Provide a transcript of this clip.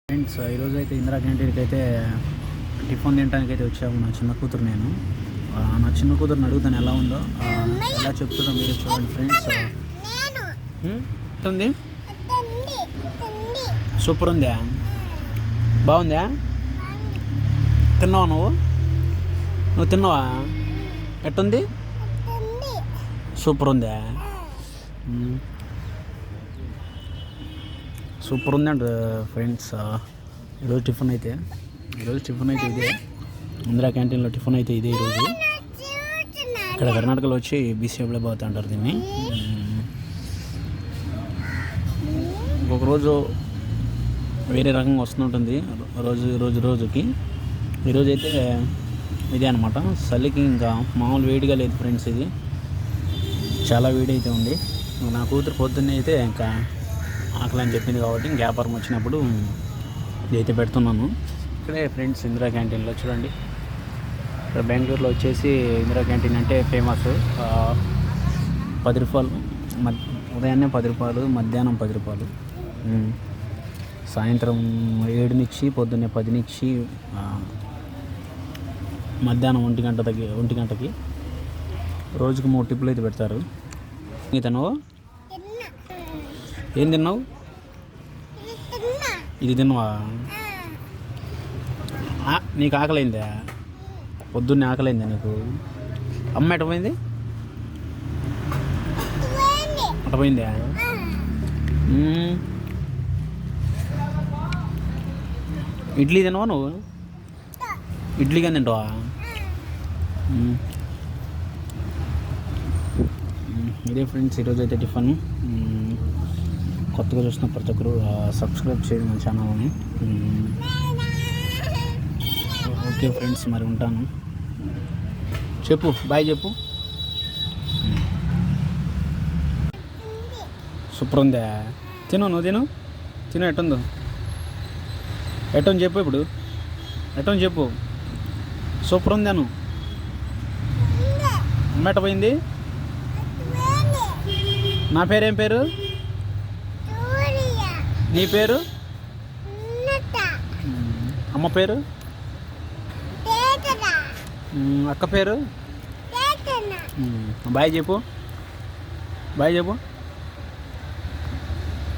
Friends ఈరోజు అయితే ఇందిరా క్యాంటీన్కి అయితే టిఫిన్ తినడానికి అయితే వచ్చాము. నా చిన్న కూతురు నేను నా చిన్న కూతురుని అడుగుతాను ఎలా ఉందో, ఎలా చెప్తుందో మీరు చూడండి ఫ్రెండ్స్. ఉంది సూపర్ ఉందా, బాగుందా? తిన్నావా నువ్వు తిన్నావా? ఎట్టుంది? సూపర్ ఉందా? సూపర్ ఉందండి ఫ్రెండ్స్. ఈరోజు టిఫిన్ అయితే ఇదే ఇందిరా క్యాంటీన్లో టిఫిన్ అయితే ఇదే ఈరోజు. ఇక్కడ కర్ణాటకలో వచ్చి బీసీఎఫ్లో పోతా అంటారు దీన్ని. ఇంకొక రోజు వేరే రకంగా వస్తుంటుంది రోజుకి. ఈరోజు అయితే ఇదే అనమాట. చలికి ఇంకా మామూలు వేడిగా లేదు ఫ్రెండ్స్, ఇది చాలా వేడి అయితే ఉంది. నా కూతురు పొద్దున్నే అయితే ఇంకా ఆకలి అని చెప్పింది కాబట్టి వ్యాపారం వచ్చినప్పుడు ఇదైతే పెడుతున్నాను. ఇక్కడే ఫ్రెండ్స్ ఇందిరా క్యాంటీన్లో చూడండి. ఇక్కడ బెంగళూరులో వచ్చేసి ఇందిరా క్యాంటీన్ అంటే ఫేమస్. 10 రూపాయలు ఉదయాన్నే 10 రూపాయలు, మధ్యాహ్నం 10 రూపాయలు, సాయంత్రం 7 నుంచి పొద్దున్నే 10 నుంచి మధ్యాహ్నం 1 గంటకి రోజుకు 3 టిప్పులు అయితే పెడతారు. తిన్నావు? ఏం తిన్నావు? ఇది తిన్నావా? నీకు ఆకలైందా? పొద్దున్నే ఆకలైందా నీకు? అమ్మ ఎటపోయింది? అటపోయిందా? ఇడ్లీ తిన్నావా నువ్వు? ఇడ్లీగా తింటావా? ఇదే ఫ్రెండ్స్ ఈరోజు అయితే టిఫిన్. కొత్తగా చూసిన ప్రతి ఒక్కరు సబ్స్క్రైబ్ చేయండి మన ఛానల్ని. ఓకే ఫ్రెండ్స్, మరి ఉంటాను. చెప్పు బాయ్ చెప్పు. సూపర్ ఉందా? నువ్వు తిను ఎట్టుందో చెప్పు. ఇప్పుడు ఎట్టని చెప్పు. సూపర్ ఉందా? నువ్వు అమ్మ పోయింది. నా పేరేం పేరు? నీ పేరు? అమ్మ పేరు? అక్క పేరు? బాయ్ చెప్పు.